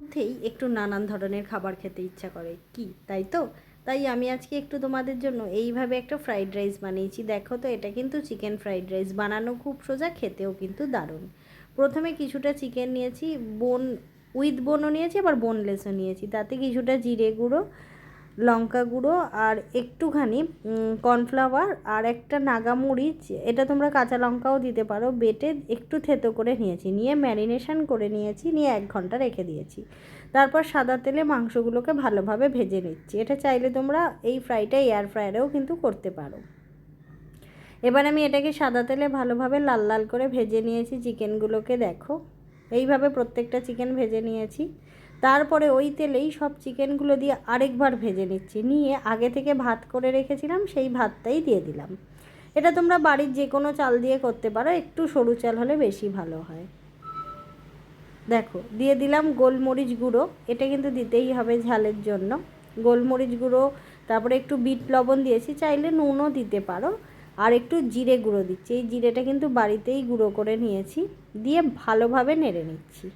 মধ্যেই একটু নানান ধরনের খাবার খেতে ইচ্ছা করে কি, তাই তো? তাই আমি আজকে একটু তোমাদের জন্য এইভাবে একটা ফ্রাইড রাইস বানিয়েছি। দেখো তো, এটা কিন্তু চিকেন ফ্রাইড রাইস, বানানো খুব সোজা, খেতেও কিন্তু দারুণ। প্রথমে কিছুটা চিকেন নিয়েছি, বোন উইথ বোনও নিয়েছি, আবার বোনলেসও নিয়েছি। তাতে কিছুটা জিরে গুঁড়ো, লঙ্কা গুঁড়ো আর একটুখানি কর্নফ্লাওয়ার আর একটা নাগামরিচ, এটা তোমরা কাঁচা লঙ্কাও দিতে পারো, বেটে একটু থেতো করে নিয়েছি। নিয়ে ম্যারিনেশন করে নিয়েছি, নিয়ে 1 ঘন্টা রেখে দিয়েছি। তারপর সাদা তেলে মাংসগুলোকে ভালোভাবে ভেজে নিচ্ছি। এটা চাইলে তোমরা এই ফ্রাইটা এয়ার ফ্রায়ারেও কিন্তু করতে পারো। এবার আমি এটাকে সাদা তেলে ভালোভাবে লাল লাল করে ভেজে নিয়েছি চিকেনগুলোকে। দেখো, এইভাবে প্রত্যেকটা চিকেন ভেজে নিয়েছি। তারপরে ওই তেলেই সব চিকেনগুলো দিয়ে আরেকবার ভেজে নিচ্ছি। নিয়ে আগে থেকে ভাত করে রেখেছিলাম, সেই ভাতটাই দিয়ে দিলাম। এটা তোমরা বাড়ির যে কোনো চাল দিয়ে করতে পারো, একটু সরু চাল হলে বেশি ভালো হয়। দেখো, দিয়ে দিলাম গোলমরিচ গুঁড়ো, এটা কিন্তু দিতেই হবে ঝালের জন্য। গোলমরিচ গুঁড়ো, তারপরে একটু বিট লবণ দিয়েছি, চাইলে নুনও দিতে পারো। আর একটু জিরে গুঁড়ো দিচ্ছি, এই জিরেটা কিন্তু বাড়িতেই গুঁড়ো করে নিয়েছি। দিয়ে ভালোভাবে নেড়ে নিচ্ছি।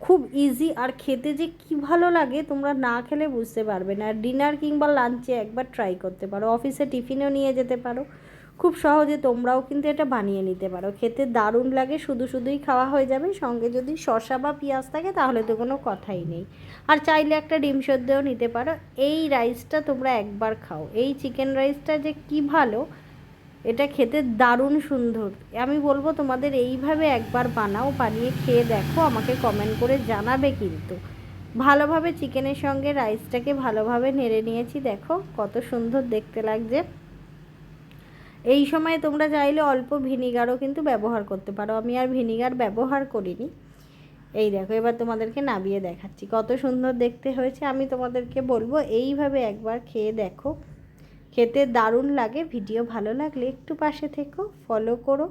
খুব ইজি, আর খেতে যে কী ভালো লাগে তোমরা না খেলে বুঝতে পারবে না। ডিনার কিংবা লাঞ্চে একবার ট্রাই করতে পারো, অফিসে টিফিনেও নিয়ে যেতে পারো। খুব সহজে তোমরাও কিন্তু এটা বানিয়ে নিতে পারো, খেতে দারুণ লাগে। শুধু শুধুই খাওয়া হয়ে যাবে, সঙ্গে যদি শসা বা পেঁয়াজ থাকে তাহলে তো কোনো কথাই নেই। আর চাইলে একটা ডিম সেদ্ধও নিতে পারো। এই রাইসটা তোমরা একবার খাও, এই চিকেন রাইসটা যে কী ভালো, এটা খেতে দারুণ সুন্দর। আমি বলবো তোমাদের এইভাবে একবার বানাও, বানিয়ে খেয়ে দেখো, আমাকে কমেন্ট করে জানাবে কিন্তু। ভালোভাবে চিকেনের সঙ্গে রাইসটাকে ভালোভাবে নেড়ে নিয়েছি, দেখো কত সুন্দর দেখতে লাগছে। এই সময় তোমরা চাইলে অল্প ভিনিগারও কিন্তু ব্যবহার করতে পারো, আমি আর ভিনিগার ব্যবহার করিনি। এই দেখো, এবার তোমাদেরকে নামিয়ে দেখাচ্ছি, কত সুন্দর দেখতে হয়েছে। আমি তোমাদেরকে বলবো এইভাবে একবার খেয়ে দেখো, খেতে দারুণ লাগে। ভিডিও ভালো লাগলে একটু পাশে থেকো, ফলো করো।